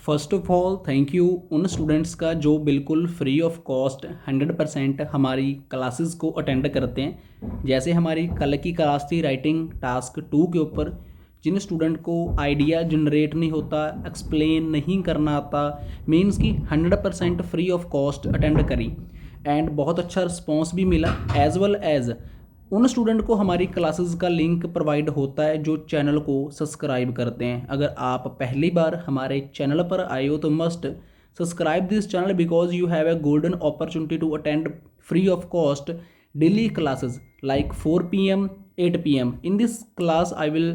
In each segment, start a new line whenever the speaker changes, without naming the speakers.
First of all thank you उन students का जो बिल्कुल फ्री ऑफ कॉस्ट 100% हमारी क्लासेस को अटेंड करते हैं। जैसे हमारी कल की क्लास थी राइटिंग टास्क 2 के ऊपर, जिन स्टूडेंट को आइडिया जनरेट नहीं होता, एक्सप्लेन नहीं करना आता, मीन्स कि 100% फ्री ऑफ कॉस्ट अटेंड करी एंड बहुत अच्छा रिस्पॉन्स भी मिला। एज़ वेल एज़ उन स्टूडेंट को हमारी क्लासेस का लिंक प्रोवाइड होता है जो चैनल को सब्सक्राइब करते हैं। अगर आप पहली बार हमारे चैनल पर आए हो तो must subscribe this channel because you have a golden opportunity to attend free of cost daily classes like 4 PM 8 PM। In this class I will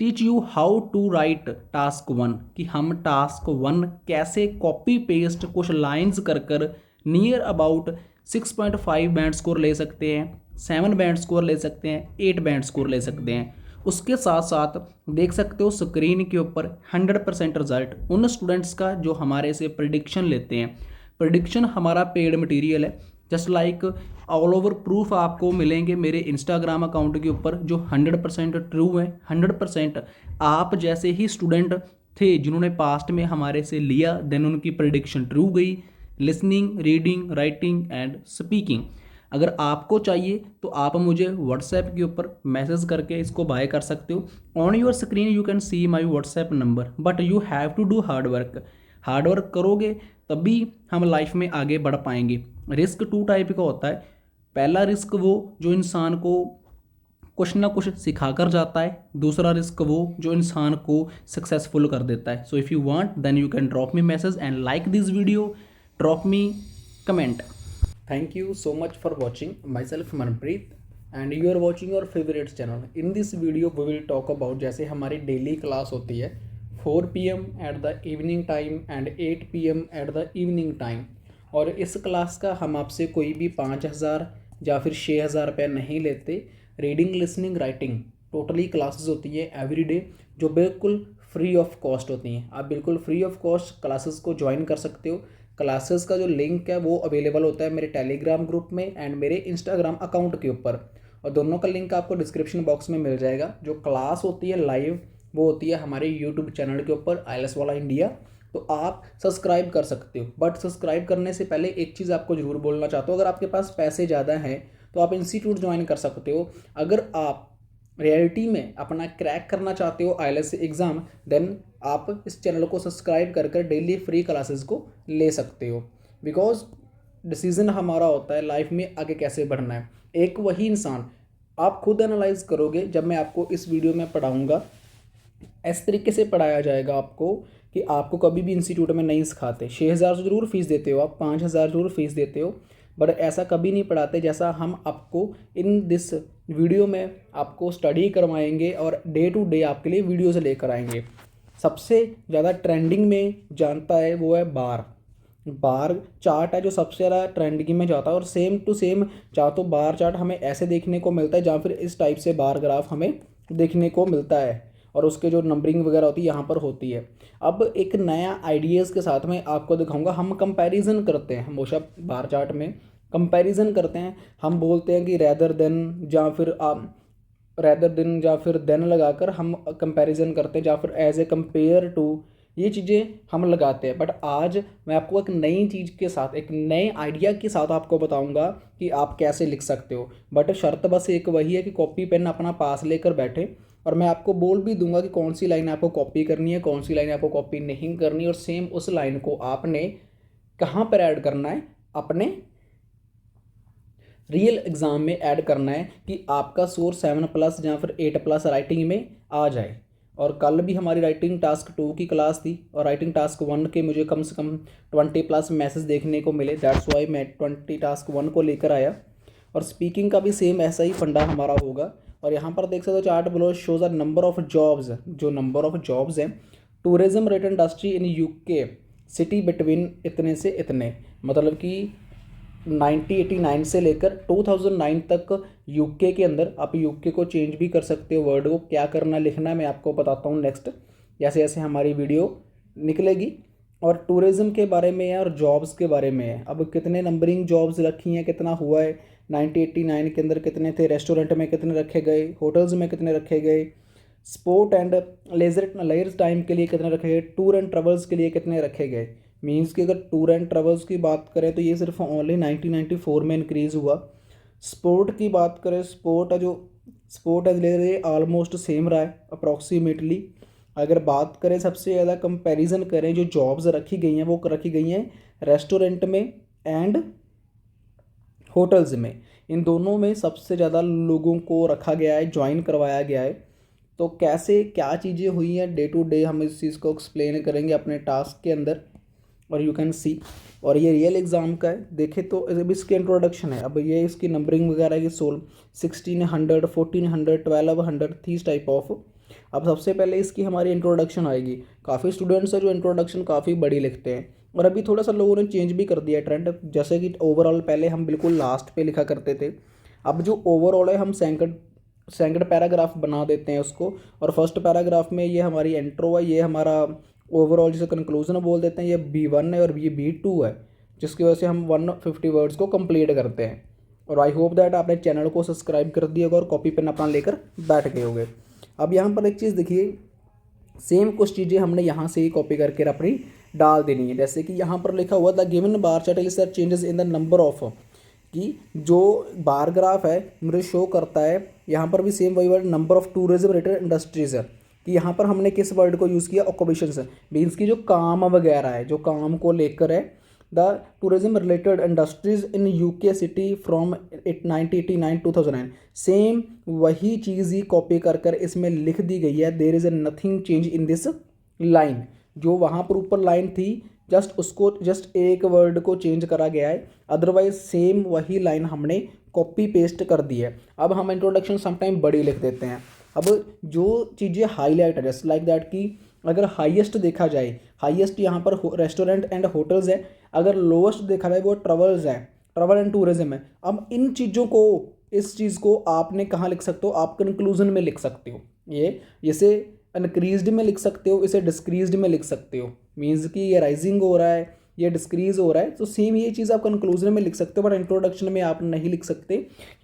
teach you how to write task 1 कि हम task 1 कैसे copy paste कुछ lines कर near about 6.5 band score ले सकते हैं, 7 band score ले सकते हैं, 8 बैंड स्कोर ले सकते हैं। उसके साथ साथ देख सकते हो स्क्रीन के ऊपर 100% रिजल्ट उन स्टूडेंट्स का जो हमारे से प्रिडिक्शन लेते हैं। प्रिडिक्शन हमारा पेड मटेरियल है, just like all over proof आपको मिलेंगे मेरे इंस्टाग्राम अकाउंट के ऊपर जो 100% ट्रू है। 100% आप जैसे ही स्टूडेंट थे जिन्होंने पास्ट में हमारे से लिया, देन उनकी प्रिडिक्शन ट्रू गई। Listening, reading, writing and speaking. अगर आपको चाहिए तो आप मुझे व्हाट्सएप के ऊपर मैसेज करके इसको बाय कर सकते हो। On your screen you can see my WhatsApp number, but you have to do hard work. Hard work करोगे तभी हम लाइफ में आगे बढ़ पाएंगे। रिस्क 2 टाइप का होता है। पहला रिस्क वो जो इंसान को कुछ ना कुछ सिखा कर जाता है, दूसरा रिस्क वो जो इंसान को सक्सेसफुल कर देता है। So if you want then you can drop me message and like this video, drop me comment. Thank you so much for watching. Myself Manpreet and you are watching your favorite channel. In this video we will talk about जैसे हमारी daily class होती है 4 PM at the evening time and 8 PM at the evening time. और इस class का हम आपसे कोई भी 5,000 या फिर 6,000 रुपये नहीं लेते। Reading, listening, writing totally classes होती है एवरी डे जो बिल्कुल फ्री ऑफ कॉस्ट होती हैं। आप बिल्कुल फ्री ऑफ कॉस्ट क्लासेस को ज्वाइन कर सकते हो। क्लासेस का जो लिंक है वो अवेलेबल होता है मेरे टेलीग्राम ग्रुप में एंड मेरे इंस्टाग्राम अकाउंट के ऊपर, और दोनों का लिंक आपको डिस्क्रिप्शन बॉक्स में मिल जाएगा। जो क्लास होती है लाइव वो होती है हमारे यूट्यूब चैनल के ऊपर IELTS वाला इंडिया, तो आप सब्सक्राइब कर सकते हो। बट सब्सक्राइब करने से पहले एक चीज़ आपको ज़रूर बोलना चाहता हूँ, अगर आपके पास पैसे ज़्यादा हैं तो आप इंस्टीट्यूट ज्वाइन कर सकते हो। अगर आप रियलिटी में अपना क्रैक करना चाहते हो IELTS एग्ज़ाम, देन आप इस चैनल को सब्सक्राइब कर डेली फ्री क्लासेस को ले सकते हो। बिकॉज डिसीज़न हमारा होता है लाइफ में आगे कैसे बढ़ना है। एक वही इंसान आप खुद एनालाइज करोगे। जब मैं आपको इस वीडियो में पढ़ाऊँगा इस तरीके से पढ़ाया जाएगा आपको कि आपको कभी भी इंस्टीट्यूट में नहीं सिखाते। 6,000 ज़रूर फीस देते हो आप, 5,000 ज़रूर फीस देते हो, बट ऐसा कभी नहीं पढ़ाते जैसा हम आपको इन दिस वीडियो में आपको स्टडी करवाएंगे और डे टू डे आपके लिए वीडियोज़ लेकर आएंगे। सबसे ज़्यादा ट्रेंडिंग में जानता है वो है बार चार्ट है जो सबसे ज़्यादा ट्रेंडिंग में जाता है, और सेम टू सेम चाहे तो बार चार्ट हमें ऐसे देखने को मिलता है या फिर इस टाइप से बार ग्राफ हमें देखने को मिलता है, और उसके जो नंबरिंग वगैरह होती है यहाँ पर होती है। अब एक नया आइडियाज़ के साथ में आपको दिखाऊंगा। हम कंपैरिजन करते हैं हमेशा बार चार्ट में, कंपैरिजन करते हैं। हम बोलते हैं कि रेदर देन या फिर देन लगाकर हम कंपैरिजन करते हैं, या फिर एज ए कंपेयर टू, ये चीज़ें हम लगाते हैं। बट आज मैं आपको एक नई चीज़ के साथ, एक नए आइडिया के साथ आपको बताऊंगा कि आप कैसे लिख सकते हो। बट शर्त बस एक वही है कि कॉपी पेन अपना पास लेकर बैठे, और मैं आपको बोल भी दूंगा कि कौन सी लाइन आपको कॉपी करनी है, कौन सी लाइन आपको कॉपी नहीं करनी, और सेम उस लाइन को आपने कहाँ पर ऐड करना है, अपने रियल एग्ज़ाम में ऐड करना है कि आपका स्कोर 7+ या फिर 8+ राइटिंग में आ जाए। और कल भी हमारी राइटिंग टास्क 2 की क्लास थी, और राइटिंग टास्क 1 के मुझे कम से कम 20+ मैसेज देखने को मिले। दैट्स वाई मैं 20 टास्क 1 को लेकर आया। और स्पीकिंग का भी सेम ऐसा ही फंडा हमारा होगा। और यहाँ पर देख सकते हो chart below shows a number of jobs, जो नंबर ऑफ जॉब्स हैं tourism rate industry in UK city between इतने से इतने, मतलब कि 1989 से लेकर 2009 तक UK के अंदर। आप UK को चेंज भी कर सकते हो, वर्ड को क्या करना लिखना है मैं आपको बताता हूँ नेक्स्ट जैसे जैसे हमारी वीडियो निकलेगी। और टूरिज़्म के बारे में है और जॉब्स के बारे में है। अब कितने नंबरिंग जॉब्स रखी हैं, कितना हुआ है 1989 के अंदर, कितने थे, रेस्टोरेंट में कितने रखे गए, होटल्स में कितने रखे गए, स्पोर्ट एंड लेजर टाइम के लिए कितने रखे गए, टूर एंड ट्रेवल्स के लिए कितने रखे गए। मीन्स कि अगर टूर एंड ट्रेवल्स की बात करें तो ये सिर्फ ओनली 1994 में इंक्रीज़ हुआ। स्पोर्ट की बात करें, स्पोर्ट एंड लेजर ये ऑलमोस्ट सेम रहा है अप्रॉक्सीमेटली। अगर बात करें सबसे ज़्यादा कंपैरिजन करें, जो जॉब्स रखी गई हैं वो रखी गई हैं रेस्टोरेंट में एंड होटल्स में। इन दोनों में सबसे ज़्यादा लोगों को रखा गया है, ज्वाइन करवाया गया है। तो कैसे क्या चीज़ें हुई हैं डे टू डे हम इस चीज़ को एक्सप्लेन करेंगे अपने टास्क के अंदर, और यू कैन सी। और ये रियल एग्ज़ाम का है, देखे तो अब इसकी इंट्रोडक्शन है। अब ये इसकी नंबरिंग वगैरह की 1600 1400 1200 थीस टाइप ऑफ। अब सबसे पहले इसकी हमारी इंट्रोडक्शन आएगी। काफ़ी स्टूडेंट्स हैं जो इंट्रोडक्शन काफ़ी बड़ी लिखते हैं, और अभी थोड़ा सा लोगों ने चेंज भी कर दिया है ट्रेंड। जैसे कि ओवरऑल पहले हम बिल्कुल लास्ट पे लिखा करते थे, अब जो ओवरऑल है हम सेकंड पैराग्राफ बना देते हैं उसको, और फर्स्ट पैराग्राफ में ये हमारी इंट्रो है, ये हमारा ओवरऑल जिसे कंक्लूजन बोल देते हैं, ये B1 है और ये B2 है, जिसकी वजह से हम 150 वर्ड्स को कंप्लीट करते हैं। और आई होप दैट आपने चैनल को सब्सक्राइब कर दिया होगा और कॉपी पेन अपना लेकर बैठ गए होंगे। अब यहाँ पर एक चीज़ देखिए, सेम कुछ चीज़ें हमने यहाँ से ही कॉपी करके अपनी डाल देनी है। जैसे कि यहाँ पर लिखा हुआ the given bar chart is changes in the number of, कि जो बार ग्राफ है मुझे शो करता है, यहाँ पर भी सेम वही word number of tourism related industries है, कि यहाँ पर हमने किस वर्ड को यूज़ किया, ऑक्यूपेशंस, मीन्स की जो काम वगैरह है, जो काम को लेकर है। The tourism related industries in UK city from 1989 2009, same वही चीज़ ही कॉपी कर कर इसमें लिख दी गई है। There is nothing change in this line, जो वहाँ पर ऊपर लाइन थी जस्ट एक वर्ड को चेंज करा गया है, अदरवाइज सेम वही लाइन हमने कॉपी पेस्ट कर दी है। अब हम इंट्रोडक्शन समटाइम बड़ी लिख देते हैं। अब जो चीज़ें हाईलाइट है जस्ट लाइक दैट, कि अगर हाईएस्ट देखा जाए, हाईएस्ट यहाँ पर रेस्टोरेंट एंड होटल्स है, अगर लोएस्ट देखा जाए वो ट्रेवल्स है, ट्रेवल एंड टूरिज्म है। अब इन चीज़ों को, इस चीज़ को आपने कहाँ लिख सकते हो, आप कंक्लूजन में लिख सकते हो। ये इसे इनक्रीज्ड में लिख सकते हो, इसे डिस्क्रीज्ड में लिख सकते हो। मीन्स कि ये राइजिंग हो रहा है, ये डिस्क्रीज हो रहा है, तो सेम ये चीज़ आप कंक्लूजन में लिख सकते हो, बट इंट्रोडक्शन में आप नहीं लिख सकते,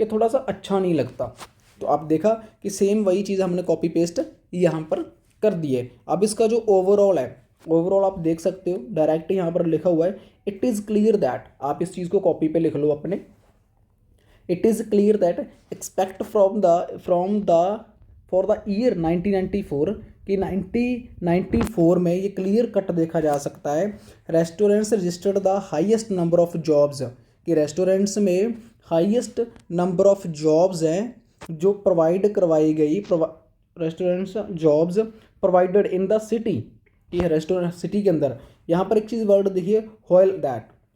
ये थोड़ा सा अच्छा नहीं लगता। तो आप देखा कि सेम वही चीज़ हमने कॉपी पेस्ट यहाँ पर कर दी है। अब इसका जो ओवरऑल है, ओवरऑल आप देख सकते हो डायरेक्ट यहाँ पर लिखा हुआ है, इट इज़ क्लियर दैट, आप इस चीज़ को कॉपी पे लिख लो अपने। It is clear that expect for the year 1994, कि 1994 में ये क्लियर कट देखा जा सकता है। Restaurants registered the highest number of jobs, कि रेस्टोरेंट्स में हाईएस्ट नंबर ऑफ जॉब्स हैं जो प्रोवाइड करवाई गई, restaurants jobs provided in the city, ये रेस्टोरेंट सिटी के अंदर। यहाँ पर एक चीज़ वर्ड देखिए,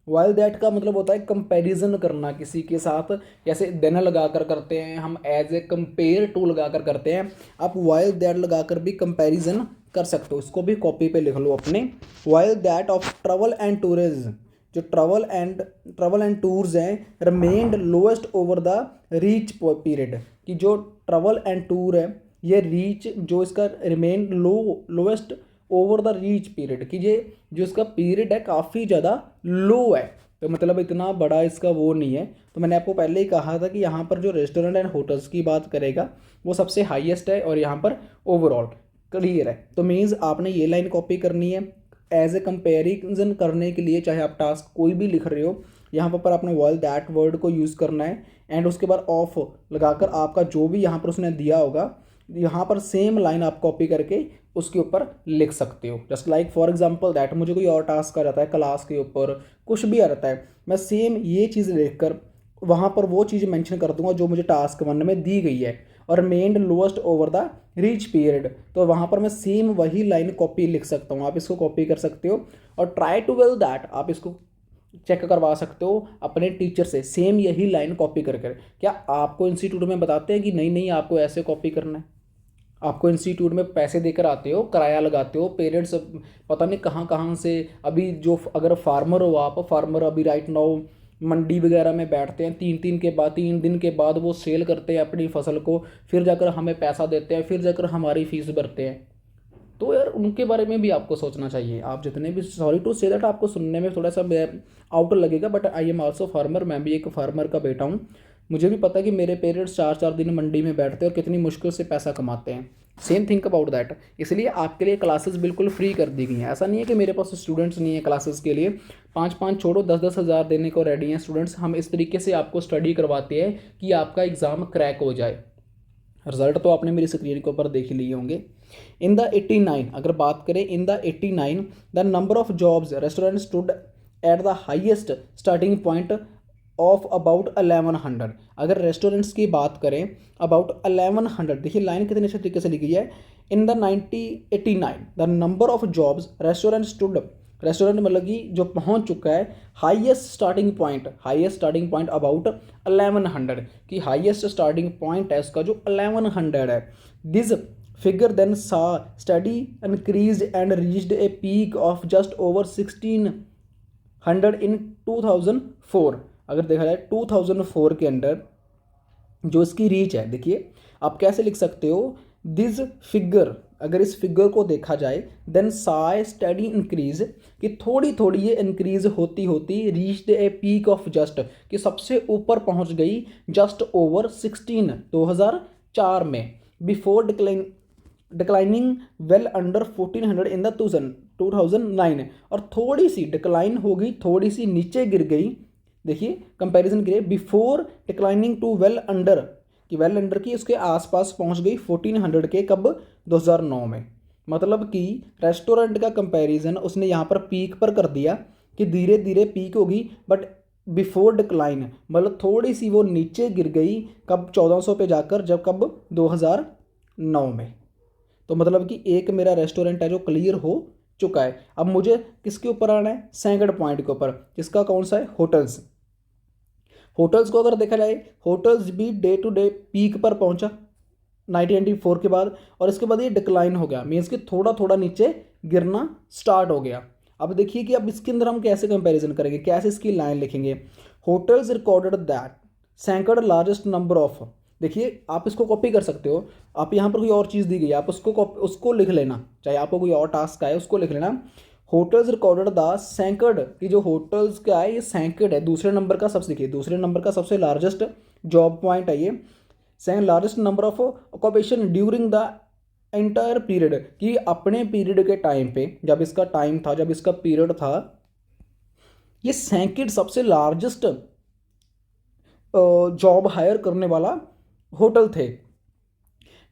व्हाइल दैट का मतलब होता है कंपैरिजन करना किसी के साथ, जैसे देन लगा कर करते हैं हम, एज ए कंपेयर टू लगा कर करते हैं, आप व्हाइल दैट लगा कर भी कंपैरिजन कर सकते हो। इसको भी कॉपी पे लिख लो अपने। While that of travel and tourism, जो ट्रैवल एंड टूर्स हैं, remained lowest over the reach period, कि जो ट्रैवल एंड टूर है ये रीच, जो इसका remain lowest over the reach period, कि ये जो इसका पीरियड है काफ़ी ज़्यादा लो है, तो मतलब इतना बड़ा इसका वो नहीं है। तो मैंने आपको पहले ही कहा था कि यहाँ पर जो रेस्टोरेंट एंड होटल्स की बात करेगा वो सबसे हाईएस्ट है, और यहाँ पर ओवरऑल क्लियर है। तो मीन्स आपने ये लाइन कॉपी करनी है एज ए कंपेरिजन करने के लिए, चाहे आप टास्क कोई भी लिख रहे हो, यहाँ पर आपने व्हाइल दैट वर्ड को यूज़ करना है, एंड उसके बाद ऑफ लगाकर आपका जो भी यहाँ पर उसने दिया होगा, यहाँ पर सेम लाइन आप कॉपी करके उसके ऊपर लिख सकते हो। Just like for example that, मुझे कोई और टास्क आ जाता है क्लास के ऊपर, कुछ भी आ जाता है, मैं सेम ये चीज़ लिखकर वहाँ पर वो चीज़ मेंशन कर दूंगा जो मुझे टास्क 1 में दी गई है, और mend lowest over the reach period, तो वहाँ पर मैं सेम वही लाइन कॉपी लिख सकता हूँ। आप इसको कॉपी कर सकते हो, और ट्राई टू वेल दैट आप इसको चेक करवा सकते हो अपने टीचर से, सेम यही लाइन कॉपी कर कर। क्या आपको इंस्टीट्यूट में बताते हैं कि नहीं नहीं आपको ऐसे कॉपी करना है? आपको इंस्टीट्यूट में पैसे देकर आते हो, किराया लगाते हो, पेरेंट्स पता नहीं कहाँ कहाँ से, अभी जो अगर फार्मर हो आप, फार्मर अभी राइट नाउ मंडी वगैरह में बैठते हैं, 3 दिन के बाद वो सेल करते हैं अपनी फसल को, फिर जाकर हमें पैसा देते हैं, फिर जाकर हमारी फीस भरते हैं। तो यार उनके बारे में भी आपको सोचना चाहिए। आप जितने भी, सॉरी टू से दैट आपको सुनने में थोड़ा सा आउट लगेगा, but I am also farmer, मैं भी एक फार्मर का बेटा हूँ। मुझे भी पता है कि मेरे पेरेंट्स 4 दिन मंडी में बैठते हैं और कितनी मुश्किल से पैसा कमाते हैं। Same think about that. इसलिए आपके लिए क्लासेस बिल्कुल फ्री कर दी गई हैं। ऐसा नहीं है कि मेरे पास स्टूडेंट्स नहीं है क्लासेस के लिए, 5-5 छोड़ो 10-10 हज़ार देने को रेडी हैं स्टूडेंट्स। हम इस तरीके से आपको स्टडी करवाते हैं कि आपका एग्ज़ाम क्रैक हो जाए। रिजल्ट तो आपने मेरी स्क्रीन के ऊपर देख ही लिए होंगे। इन द 89, अगर बात करें in the 89 the number of jobs restaurant stood at the highest starting point of about 1100। अगर रेस्टोरेंट्स की बात करें अबाउट 1100, देखिए लाइन कितने अच्छे तरीके से लिखी है। In the 1989 the number of jobs restaurant stood, restaurant मतलब कि जो पहुंच चुका है हाईएस्ट स्टार्टिंग पॉइंट अबाउट 1100, कि हाईएस्ट स्टार्टिंग पॉइंट है उसका जो 1100 है। दिस फिगर देन सा study increase and reached a peak of just over 1600 इन 2004। अगर देखा जाए 2004 के अंदर जो इसकी रीच है, देखिए आप कैसे लिख सकते हो, दिस फिगर, अगर इस फिगर को देखा जाए देन साय स्टडी इंक्रीज, कि थोड़ी थोड़ी ये इंक्रीज होती होती reached a peak of just, कि सबसे ऊपर पहुंच गई जस्ट ओवर 2004 में, before declining well under 1400 in the 2009, और थोड़ी सी डिक्लाइन हो गई, थोड़ी सी नीचे गिर गई। देखिए कंपैरिजन करिए, before declining to well under, कि वेल अंडर की उसके आसपास पहुंच गई 1400 के, कब, 2009 में। मतलब कि रेस्टोरेंट का कंपैरिजन उसने यहाँ पर पीक पर कर दिया कि धीरे धीरे पीक होगी, बट बिफोर डिक्लाइन मतलब थोड़ी सी वो नीचे गिर गई, कब, 1400 पे जाकर, जब, कब, 2009 में। तो मतलब कि एक मेरा रेस्टोरेंट है जो क्लियर हो चुका है। अब मुझे किसके ऊपर आना है, सेकंड पॉइंट के ऊपर, जिसका कौन सा है, होटल्स। होटल्स को अगर देखा जाए, होटल्स भी डे टू डे पीक पर पहुंचा 1994 के बाद, और इसके बाद ये डिक्लाइन हो गया, मीन्स कि थोड़ा थोड़ा नीचे गिरना स्टार्ट हो गया। अब देखिए कि अब इसके अंदर हम कैसे कंपैरिजन करेंगे, कैसे इसकी लाइन लिखेंगे। Hotels recorded that second largest number of, देखिए आप इसको कॉपी कर सकते हो, आप यहाँ पर कोई और चीज़ दी गई है आप उसको लिख लेना, चाहे आपको कोई और टास्क आए उसको लिख लेना। होटल्स रिकॉर्डेड द सैंकड़, की जो होटल्स का है ये सैंकड़ है, दूसरे नंबर का सबसे, देखिए दूसरे नंबर का सबसे लार्जेस्ट जॉब पॉइंट है ये, second largest number of occupation during the entire period, कि अपने पीरियड के टाइम पे, जब इसका टाइम था, जब इसका पीरियड था, ये सैंकड़ सबसे लार्जेस्ट जॉब हायर करने वाला होटल थे।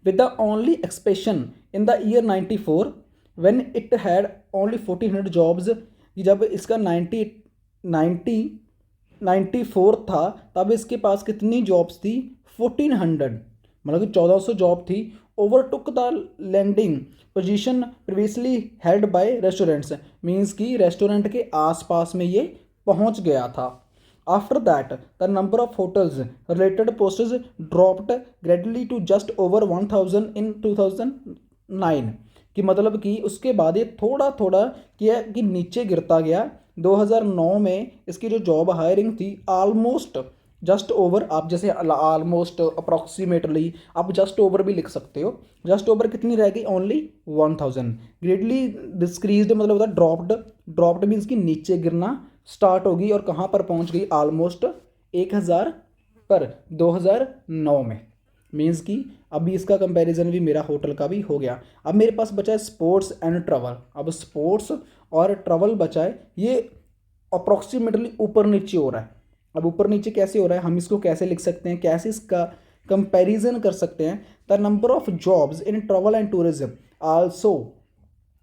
With the only exception in the year 94 when it had only 1400 jobs, जब इसका 94 था तब इसके पास कितनी जॉब्स थी, 1400, मतलब कि 1400 जॉब थी। Overtook the landing position previously held by restaurants, means कि रेस्टोरेंट के आसपास में ये पहुंच गया था। After that, the number of hotels related posts dropped gradually to just over 1000 in 2009, कि मतलब कि उसके बाद ये थोड़ा थोड़ा क्या कि नीचे गिरता गया। 2009 में इसकी जो जॉब हायरिंग थी ऑलमोस्ट जस्ट ओवर, आप जैसे ऑलमोस्ट अप्रॉक्सीमेटली आप जस्ट ओवर भी लिख सकते हो, जस्ट ओवर कितनी रह गई, ओनली 1000। ग्रेडली डिस्क्रीज्ड मतलब होता ड्रॉप्ड, ड्रॉप्ड मीन्स कि नीचे गिरना स्टार्ट होगी, और कहाँ पर पहुँच गई, ऑलमोस्ट 1000 पर 2009 में। मीन्स कि अभी इसका कंपैरिजन भी मेरा होटल का भी हो गया। अब मेरे पास बचा है स्पोर्ट्स एंड ट्रैवल। अब स्पोर्ट्स और ट्रैवल बचा है, ये अप्रॉक्सीमेटली ऊपर नीचे हो रहा है। अब ऊपर नीचे कैसे हो रहा है, हम इसको कैसे लिख सकते हैं, कैसे इसका कंपैरिजन कर सकते हैं। The number of jobs in travel and tourism also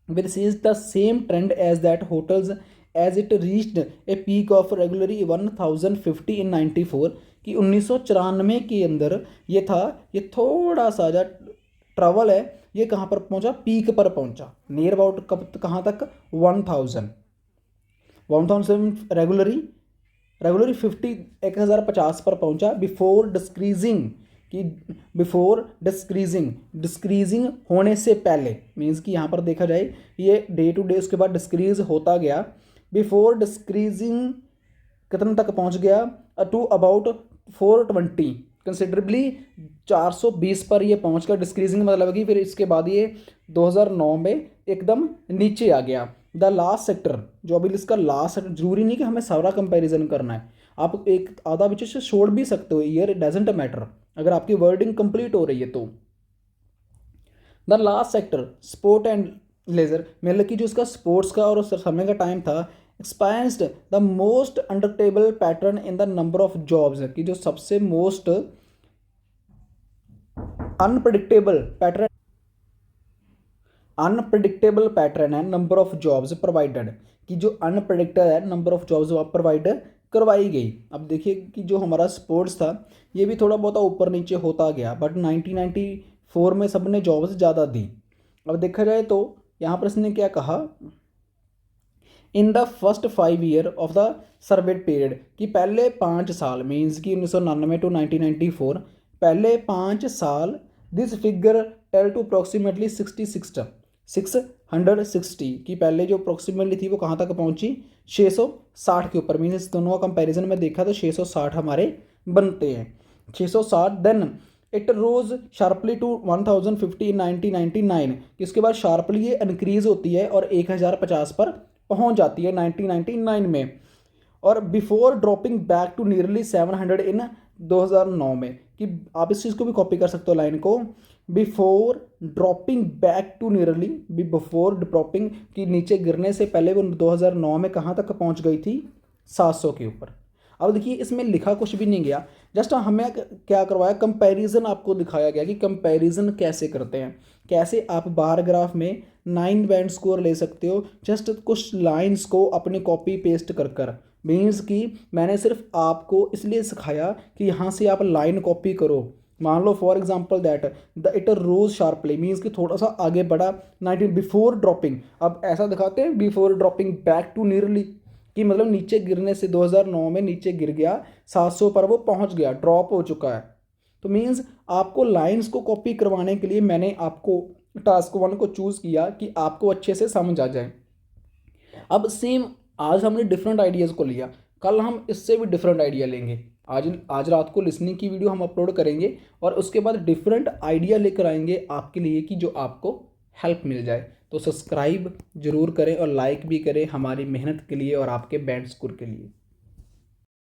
will sees the same trend as that hotels as it reached a peak of regularly 1050 in 94, कि 1994 के अंदर ये था, ये थोड़ा सा जो ट्रैवल है ये कहाँ पर पहुँचा, पीक पर पहुँचा, नियर अबाउट कब कहाँ तक, 1000 रेगुलरी 50 1050 पर पहुँचा, बिफोर डिस्क्रीजिंग, कि बिफोर डिस्क्रीजिंग होने से पहले, मीन्स कि यहाँ पर देखा जाए ये डे टू डे उसके बाद डिस्क्रीज होता गया। बिफोर डिस्क्रीजिंग कितने तक पहुँच गया, टू अबाउट 420, कंसिडरेबली 420 पर ये पहुँच गया। डिस्क्रीजिंग मतलब कि फिर इसके बाद ये 2009 में एकदम नीचे आ गया। द लास्ट सेक्टर, जो अभी इसका लास्ट सेक्टर, जरूरी नहीं कि हमें सारा कंपैरिजन करना है, आप एक आधा बीच से छोड़ भी सकते हो, ईयर डजेंट मैटर, अगर आपकी वर्डिंग कंप्लीट हो रही है तो। The last sector sport and leisure, मतलब कि जो इसका स्पोर्ट्स का और समय का टाइम था, expired the most unpredictable pattern in the number of jobs, कि जो सबसे मोस्ट अनप्रडिक्टेबल पैटर्न है नंबर ऑफ जॉब्स प्रोवाइडेड, कि जो अनप्रडिक्टेड है नंबर ऑफ जॉब्स वहाँ प्रोवाइड करवाई गई। अब देखिए कि जो हमारा स्पोर्ट्स था ये भी थोड़ा बहुत ऊपर नीचे होता गया, बट 1994 में सबने जॉब्स ज़्यादा दी। अब देखा जाए तो यहाँ पर इसने क्या कहा, in the first 5 year of the served period, कि पहले 5 साल मीन्स कि 1999 टू 1994 पहले 5 साल, this figure tell to approximately 660 की पहले जो अप्रॉक्सीमेटली थी वो कहाँ तक पहुँची, 660 के ऊपर। मीन्स इस दोनों का कंपैरिजन में देखा तो 660 हमारे बनते हैं, 660। Then it rose sharply to 1050 in 1999, इसके बाद शार्पली ये इंक्रीज होती है और 1050 पर पहुंच जाती है 1999 में, और before dropping back to nearly 700 in 2009 में, कि आप इस चीज़ को भी कॉपी कर सकते हो लाइन को, before dropping back to nearly, before dropping की नीचे गिरने से पहले वो 2009 में कहाँ तक पहुँच गई थी, 700 के ऊपर। अब देखिए इसमें लिखा कुछ भी नहीं गया, जस्ट हमें क्या करवाया, कंपैरिजन आपको दिखाया गया कि कंपैरिजन कैसे करते हैं, कैसे आप बार ग्राफ में 9 बैंड स्कोर ले सकते हो जस्ट कुछ लाइंस को अपनी कॉपी पेस्ट कर कर। मीन्स कि मैंने सिर्फ आपको इसलिए सिखाया कि यहाँ से आप लाइन कॉपी करो। मान लो for example that the it rose sharply, means कि थोड़ा सा आगे बढ़ा 19 बिफोर ड्रॉपिंग। अब ऐसा दिखाते हैं before dropping back to nearly, कि मतलब नीचे गिरने से 2009 में नीचे गिर गया 700 पर वो पहुंच गया, ड्रॉप हो चुका है। तो मीन्स आपको लाइंस को कॉपी करवाने के लिए मैंने आपको टास्क 1 को चूज़ किया कि आपको अच्छे से समझ आ जाए। अब सेम आज हमने डिफरेंट आइडियाज़ को लिया, कल हम इससे भी डिफरेंट आइडिया लेंगे। आज रात को लिसनिंग की वीडियो हम अपलोड करेंगे और उसके बाद डिफरेंट आइडिया लेकर आएंगे आपके लिए कि जो आपको हेल्प मिल जाए। तो सब्सक्राइब जरूर करें और लाइक भी करें हमारी मेहनत के लिए और आपके बैंड स्कोर के लिए।